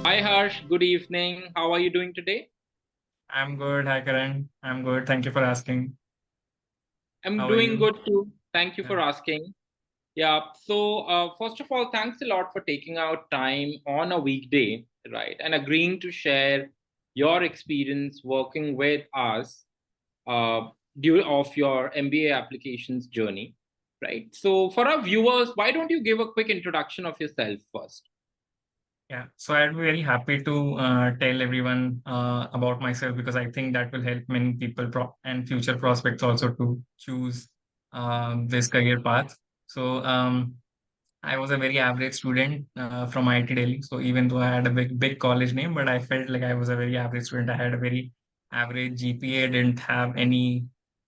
Hi Harsh, good evening. How are you doing today? I'm good. Hi, Karan. I'm good. Thank you for asking. I'm How are doing you? good too. Thank you for Yeah. asking. Yeah, first of all, thanks a lot for taking out time on a weekday, right, and agreeing to share your experience working with us uh, due of your MBA applications journey, right? So, for our viewers, why don't you give a quick introduction of yourself first? Yeah. So I'd be very happy to tell everyone about myself because I think that will help many people and future prospects also to choose this career path. So I was a very average student from IIT Delhi. So even though I had a big college name, but I felt like I was a very average student. I had a very average GPA, didn't have any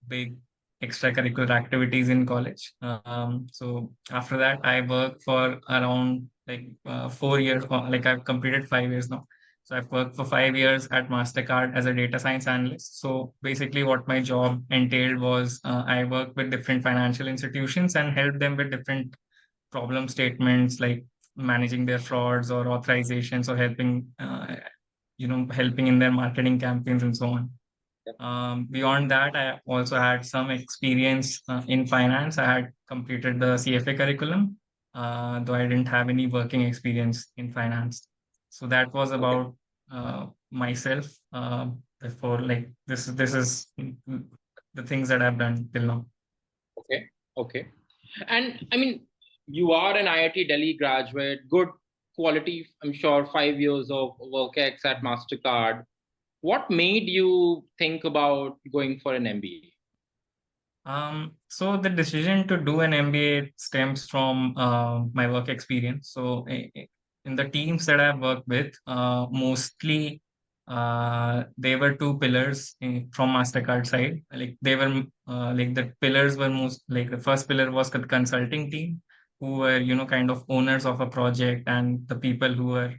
big extracurricular activities in college. So after that, I worked for around 4 years. Like I've completed 5 years now. So I've worked for 5 years at Mastercard as a data science analyst. So basically, what my job entailed was I worked with different financial institutions and helped them with different problem statements like managing their frauds or authorizations or helping in their marketing campaigns and so on. Beyond that, I also had some experience in finance. I had completed the CFA curriculum, though I didn't have any working experience in finance. So that was Okay, about myself. Before, like this is the things that I've done till now. okay, okay. And I mean, you are an IIT Delhi graduate, good quality, I'm sure, 5 years of work ex at Mastercard. What made you think about going for an MBA? So the decision to do an MBA stems from my work experience. So in the teams that I've worked with, mostly they were two pillars from Mastercard side. Like they were like the pillars were most like the first pillar was the consulting team, who were kind of owners of a project and the people who were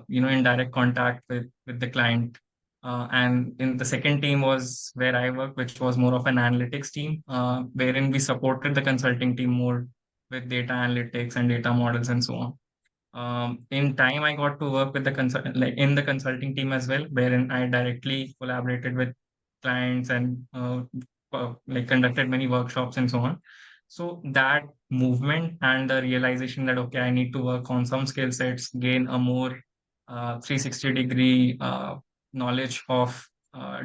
in direct contact with the client, and in the second team was where I work, which was more of an analytics team, wherein we supported the consulting team more with data analytics and data models and so on. In time, I got to work with like in the consulting team as well, wherein I directly collaborated with clients and like conducted many workshops and so on. So that movement and the realization that okay, I need to work on some skill sets, gain a more 360-degree knowledge of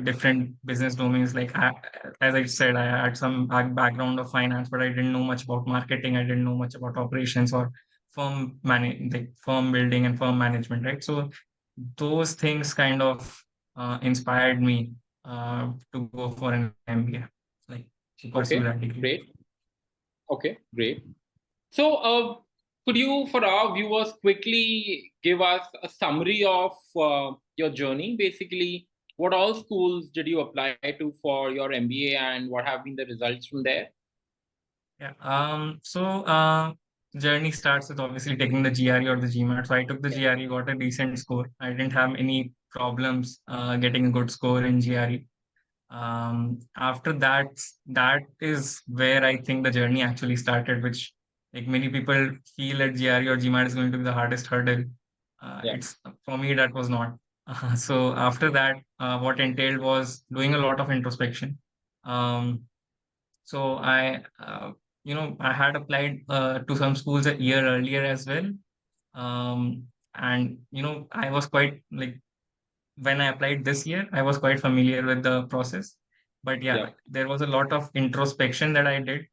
different business domains. As I said, I had some background of finance, but I didn't know much about marketing. I didn't know much about operations or like firm building and firm management, right? So those things kind of inspired me to go for an MBA, like to pursue Okay, that degree. great. Okay, great. So, could you, for our viewers, quickly give us a summary of your journey? Basically, what all schools did you apply to for your MBA and what have been the results from there? Yeah. Journey starts with obviously taking the GRE or the GMAT. So I took the Yeah. GRE, got a decent score. I didn't have any problems getting a good score in GRE. After that, that is where I think the journey actually started, which like many people feel that GRE or GMAT is going to be the hardest hurdle. Yeah. It's for me that was not. So after that, what entailed was doing a lot of introspection. Um, so I had applied to some schools a year earlier as well. And I was quite like when I applied this year, I was quite familiar with the process. But yeah, Yeah. there was a lot of introspection that I did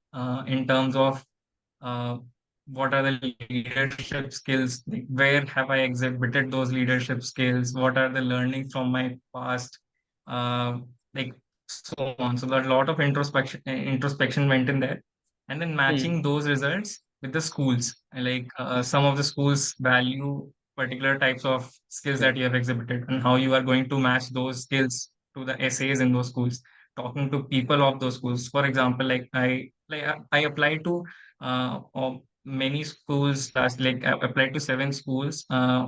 in terms of uh, what are the leadership skills, like where have I exhibited those leadership skills, what are the learnings from my past, uh, like so on. So a lot of introspection went in there, and then Hmm. matching those results with the schools. Like some of the schools value particular types of skills Yeah. that you have exhibited, and how you are going to match those skills to the essays in those schools, talking to people of those schools. For example, I applied to of many schools last like I applied to 7 schools,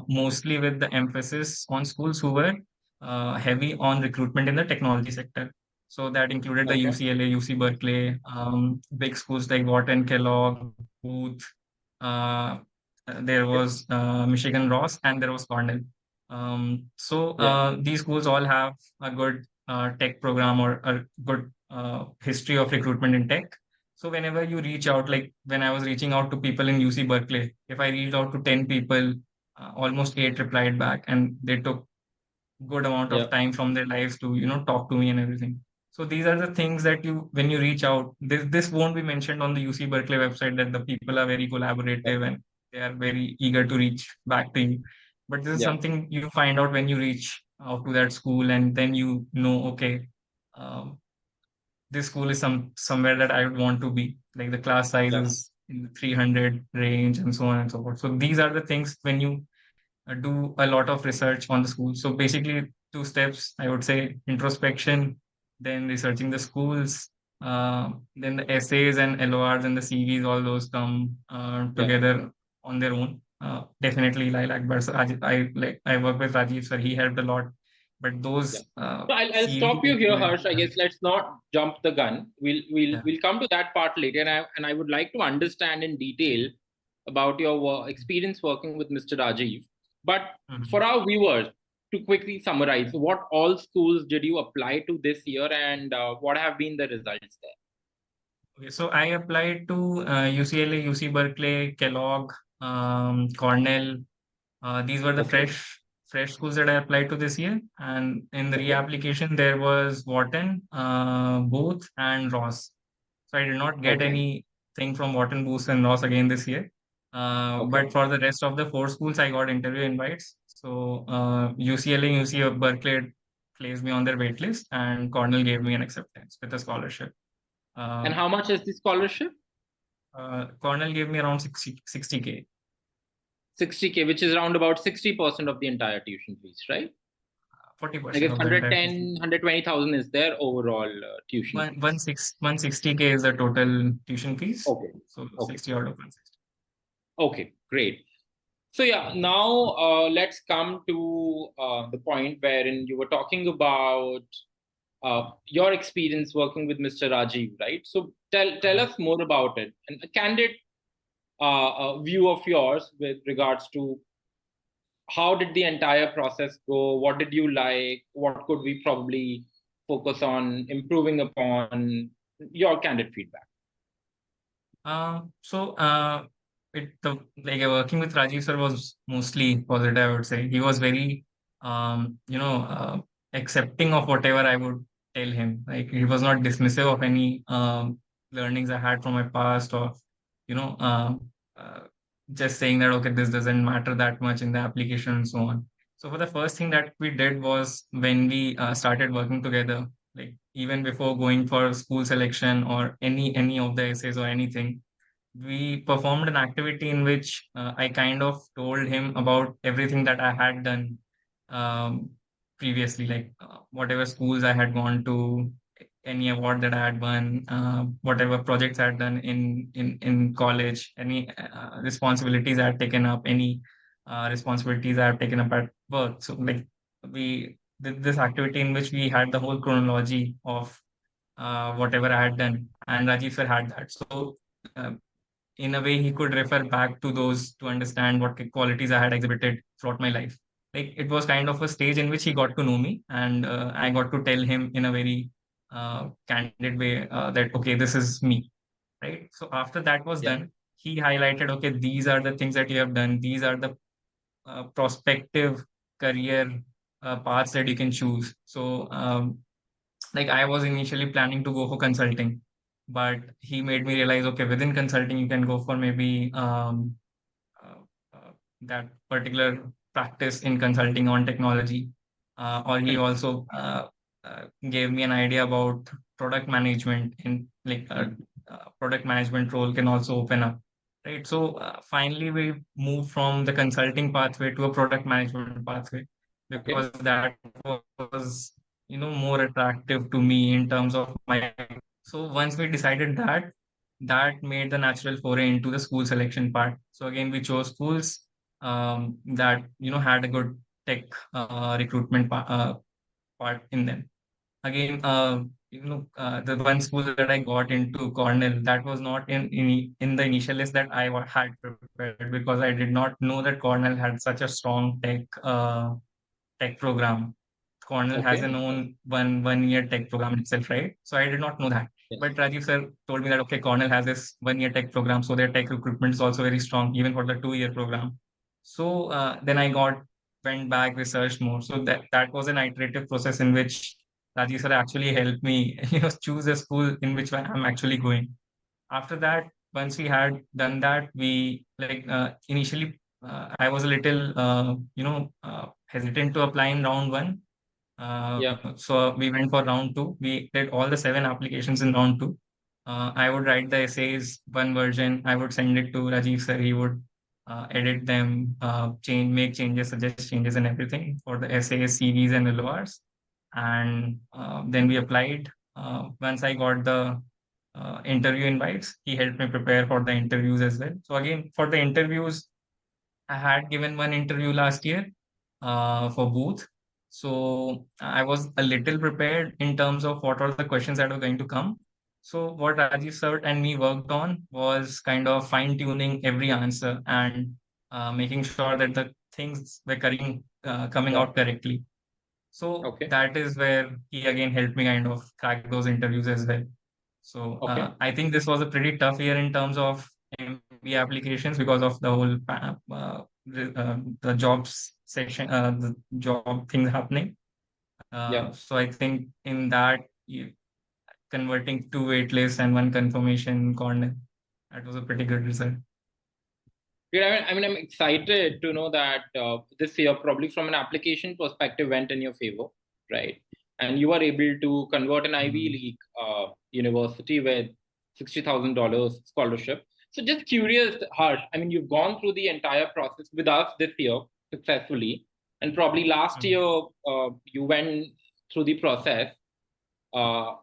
mostly with the emphasis on schools who were heavy on recruitment in the technology sector. So that included the Okay. UCLA, UC Berkeley, big schools like Wharton, Kellogg, Booth. uh, there was Michigan Ross, and there was Cornell. Yeah. These schools all have a good tech program or a good history of recruitment in tech. So whenever you reach out, like when I was reaching out to people in UC Berkeley, if I reached out to 10 people, almost eight replied back, and they took good amount Yeah. of time from their lives to talk to me and everything. So these are the things that you when you reach out, this won't be mentioned on the UC Berkeley website, that the people are very Yeah. collaborative and they are very eager to reach back to you. But this is Yeah. something you find out when you reach out to that school, and then okay, um, this school is somewhere that I would want to be. Like the class size Yeah. is in the 300 range and so on and so forth. So these are the things when you do a lot of research on the school. So basically, two steps, I would say: introspection, then researching the schools, then the essays and LORs and the CVs, all those come Yeah. together on their own. Definitely, LilacBuds. I work with Rajeev sir. He helped a lot, but Yeah. those So I'll stop you CVs here, were Harsh. I guess let's not jump the gun. yeah. We'll come to that part later, and I would like to understand in detail about your experience working with Mr. Rajiv. But Mhm. for our viewers, to quickly summarize, what all schools did you apply to this year, and what have been the results there? Okay, so I applied to UCLA, UC Berkeley, Kellogg, Cornell. These were the Okay. fresh schools that I applied to this year. And in the Okay. reapplication, there was Wharton, Booth, and Ross. So I did not get Okay. anything from Wharton, Booth, and Ross again this year. But Okay. for the rest of the four schools, I got interview invites. So UCLA, UC Berkeley placed me on their wait list, and Cornell gave me an acceptance with a scholarship. And Um, how much is the scholarship? Cornell gave me around 60K. 60K, which is around about 60% of the entire tuition fees, right? I 40% guess of the entire tuition. 120,000 is their overall tuition fees. 160K is the total tuition fees. Okay. So Okay. 60 out of 160. Okay. Great. So yeah, now let's come to the point wherein you were talking about your experience working with Mr. Rajiv, right? So tell Mhm. us more about it and a candid view of yours with regards to how did the entire process go? What did you like? What could we probably focus on improving upon? Your candid feedback. So it the like working with Rajiv sir was mostly positive, I would say. He was very accepting of whatever I would tell him. Like he was not dismissive of any learnings I had from my past, or you know uh, just saying that okay, this doesn't matter that much in the application and so on. So for the first thing that we did was when we started working together, like even before going for school selection or any of the essays or anything, we performed an activity in which I kind of told him about everything that I had done um, previously, like whatever schools I had gone to, any award that I had won, whatever projects I had done in college, any responsibilities I had taken up, any responsibilities I have taken up at work. So like we did this activity in which we had the whole chronology of whatever I had done, and Rajiv sir had that. So uh, in a way, he could refer back to those to understand what qualities I had exhibited throughout my life. Like it was kind of a stage in which he got to know me, and I got to tell him in a very candid way that okay, this is me, right? So after that was Yeah. done, he highlighted, okay, these are the things that you have done. These are the prospective career paths that you can choose. So like I was initially planning to go for consulting, but he made me realize, okay, within consulting, you can go for maybe uh, that particular practice in consulting on technology. Or he also gave me an idea about product management in like product management role can also open up. Right. So finally, we moved from the consulting pathway to a product management pathway Okay. because that was more attractive to me in terms of my. So once we decided that, that made the natural foray into the school selection part. So again, we chose schools that had a good tech recruitment part in them. again, the one school that I got into, Cornell, that was not in the initial list that had prepared, because I did not know that Cornell had such a strong tech program. Cornell has Okay. an own one year tech program itself, right? So I did not know that. Yes. But Rajiv sir told me that okay, Cornell has this 1 year tech program, so their tech recruitment is also very strong, even for the 2 year program. So then I got went back, researched more. So that was an iterative process in which Rajiv sir actually helped me, choose a school in which I'm actually going. After that, once we had done that, we like initially I was a little hesitant to apply in round one. Yeah. So we went for round two. We did all the 7 applications in round two. I would write the essays, one version. I would send it to Rajiv sir. He would edit them, make changes, suggest changes, and everything for the essays, CVs, and LORs. And then we applied. Once I got the interview invites, he helped me prepare for the interviews as well. So again, for the interviews, I had given one interview last year for Booth. So I was a little prepared in terms of what are the questions that were going to come. So what Rajiv sir and me worked on was kind of fine tuning every answer and making sure that the things were coming Yeah. out correctly. So Okay. that is where he again helped me kind of crack those interviews as well. So Okay. I think this was a pretty tough year in terms of MBA applications because of the whole the jobs section, the job thing happening. Yeah. So I think in that, converting two waitlists and one confirmation corner, that was a pretty good result. Yeah, I'm excited to know that this year, probably from an application perspective, went in your favor, right? And you are able to convert an Ivy Mm. League university with $60,000 scholarship. So, just curious, Harsh. I mean, you've gone through the entire process with us this year successfully, and probably last Mm. year you went through the process. Uh,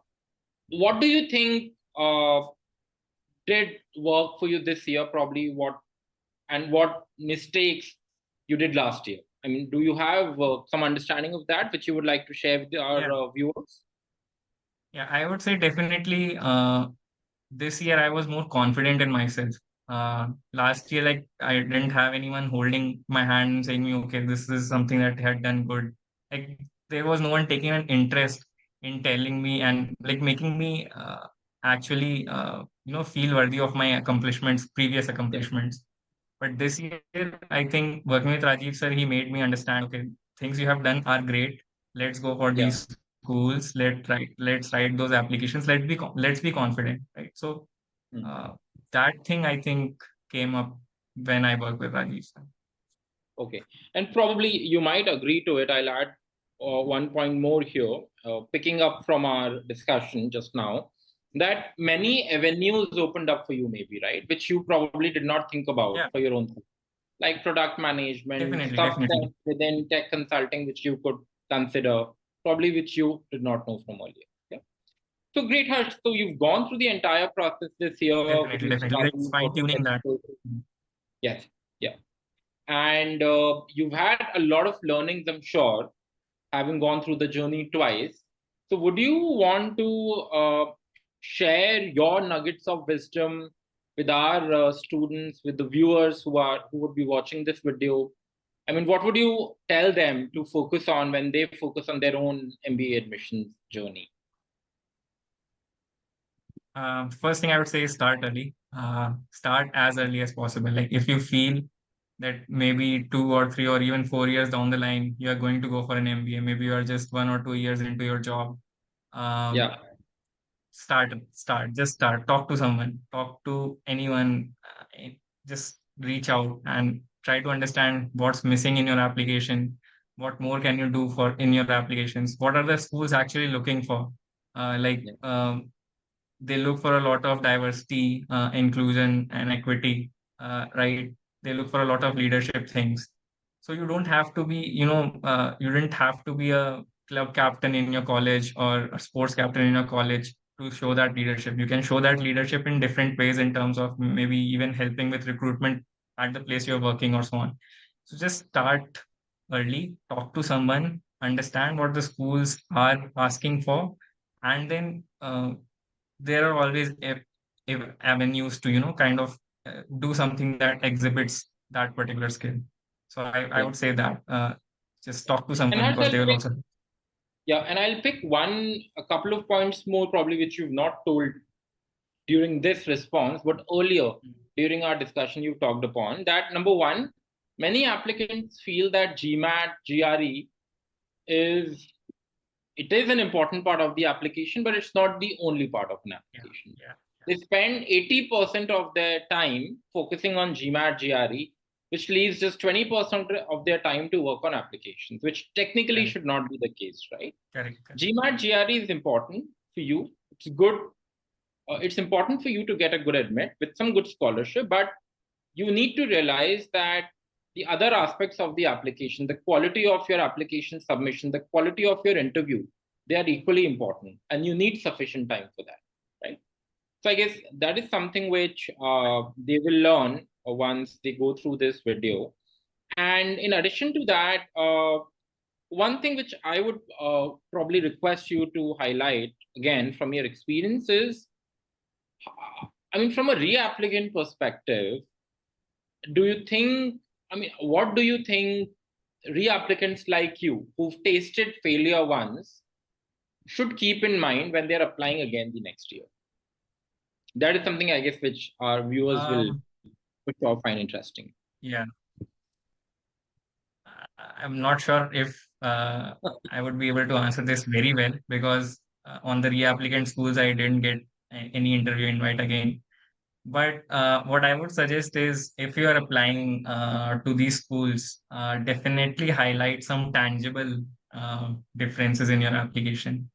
what do you think did work for you this year? Probably what mistakes you did last year? I mean, do you have some understanding of that which you would like to share with our Yeah, viewers? yeah, I would say definitely. This year I was more confident in myself. Last year, like I didn't have anyone holding my hand and saying me, okay, this is something that I had done good. Like there was no one taking an interest in telling me and like making me actually feel worthy of my accomplishments, previous Yeah, accomplishments. But this year, I think working with Rajiv sir, he made me understand, okay, things you have done are great. Let's go for yeah. these schools. Let's write those applications. Let's be confident, right? So Hmm. uh, that thing I think came up when I worked with Rajiv sir. Okay, and probably you might agree to it. I'll add one point more here, picking up from our discussion just now, that many avenues opened up for you, maybe, right, which you probably did not think about Yeah, for your own, like product management, definitely, subset definitely. within tech consulting, which you could consider, probably which you did not know from earlier. Yeah. So great, Harsh. So you've gone through the entire process this year. Definitely, You've definitely. Like studied fine for tuning that. professional. Yes. Yeah. And you've had a lot of learnings, I'm sure, having gone through the journey twice. So would you want to share your nuggets of wisdom with our students, with the viewers who would be watching this video? I mean, what would you tell them to focus on when they focus on their own MBA admissions journey? First thing I would say is start early. Start as early as possible. Like if you feel that maybe 2 or 3 or even 4 years down the line, you are going to go for an MBA. Maybe you are just 1 or 2 years into your job. Um, Yeah, just start. Talk to someone. Talk to anyone. Just reach out and try to understand what's missing in your application. What more can you do for in your applications? What are the schools actually looking for? yeah, They look for a lot of diversity, inclusion, and equity, right? They look for a lot of leadership things. So you don't have to be, you didn't have to be a club captain in your college or a sports captain in your college to show that leadership. You can show that leadership in different ways in terms of maybe even helping with recruitment at the place you're working or so on. So just start early, talk to someone, understand what the schools are asking for, and then there are always if avenues to kind of do something that exhibits that particular skill. So I Yeah. would say that just talk to And someone Harsh, because they will also. I'll pick a couple of points more probably which you've not told during this response, but earlier during our discussion you've talked upon that. Number one, many applicants feel that GMAT, GRE is it is an important part of the application, but it's not the only part of an application. Yeah. They spend 80% of their time focusing on GMAT, GRE, which leaves just 20% of their time to work on applications, which technically Correct. should not be the case, right? Correct. GMAT, GRE is important for you. It's good. It's important for you to get a good admit with some good scholarship, but you need to realize that the other aspects of the application, the quality of your application submission, the quality of your interview, they are equally important, and you need sufficient time for that, right? So I guess that is something which they will learn once they go through this video. And in addition to that, one thing which I would probably request you to highlight again from your experience is, I mean, from a reapplicant perspective, do you think, I mean, what do you think reapplicants like you who've tasted failure once should keep in mind when they're applying again the next year? That is something I guess which our viewers will for sure find interesting. Yeah. I'm not sure if I would be able to answer this very well because on the reapplicant schools, I didn't get any interview invite again. But what I would suggest is if you are applying to these schools, definitely highlight some tangible differences in your application.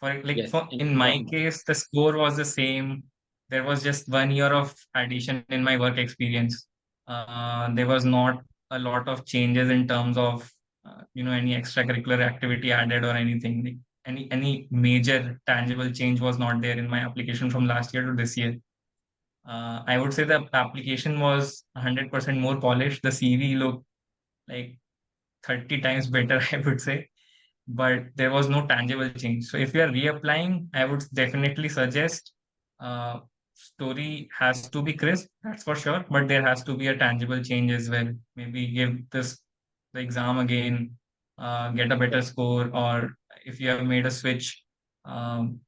Yes, In my case, the score was the same. There was just 1 year of addition in my work experience. There was not a lot of changes in terms of any extracurricular activity added or anything. Like any major tangible change was not there in my application from last year to this year. I would say the application was 100% more polished. The CV looked like 30 times better, I would say, but there was no tangible change. So if you are reapplying, I would definitely suggest story has to be crisp, that's for sure, but there has to be a tangible change as well. Maybe give the exam again, get a better score, or if you have made a switch, um,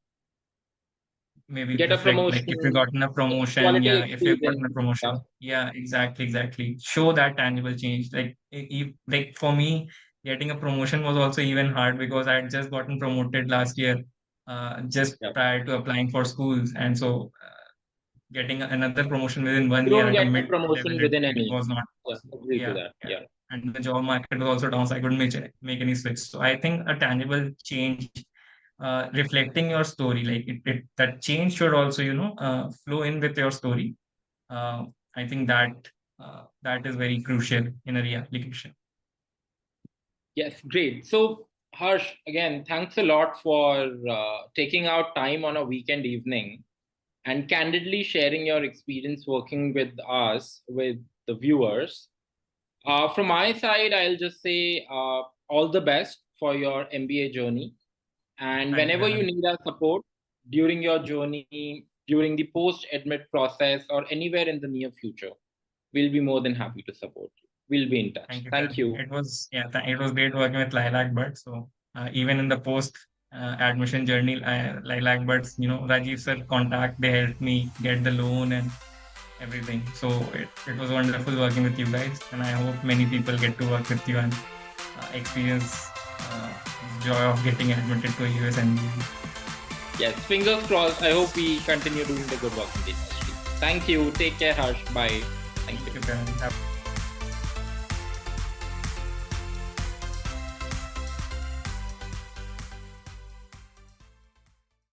maybe get a reflect like if you promotion, gotten a promotion, quality yeah, if you've gotten experience. a Yeah. promotion, yeah, exactly, show that tangible change. Like like for me, getting a promotion was also even hard because I had just gotten promoted last year, just Yeah. prior to applying for schools, and so getting another promotion within one You year don't at a get a mid level, promotion within it any. was not Yeah, possible. agree to Yeah, that. yeah. Yeah. And the job market was also down, so I couldn't make any switch. So I think a tangible change, reflecting your story, like that change should also flow in with your story. uh, I think that is very crucial in a reapplication. Yes, great. So, Harsh, again, thanks a lot for taking out time on a weekend evening and candidly sharing your experience working with us, with the viewers. From my side, I'll just say all the best for your MBA journey. And Thank you, whenever you Karan. need our support during your journey, during the post admit process, or anywhere in the near future, we'll be more than happy to support you. We'll be in touch. Thank you, Thank Karan. you. It was it was great working with LilacBuds. So even in the post admission journey, LilacBuds, Rajeev sir contact, they helped me get the loan and everything. So it was wonderful working with you guys, and I hope many people get to work with you and experience joy of getting admitted to a US MBA. Yes, fingers crossed. I hope we continue doing the good work in the industry. Thank you. Take care, Harsh. Bye. Thank you. Thank you, Karan.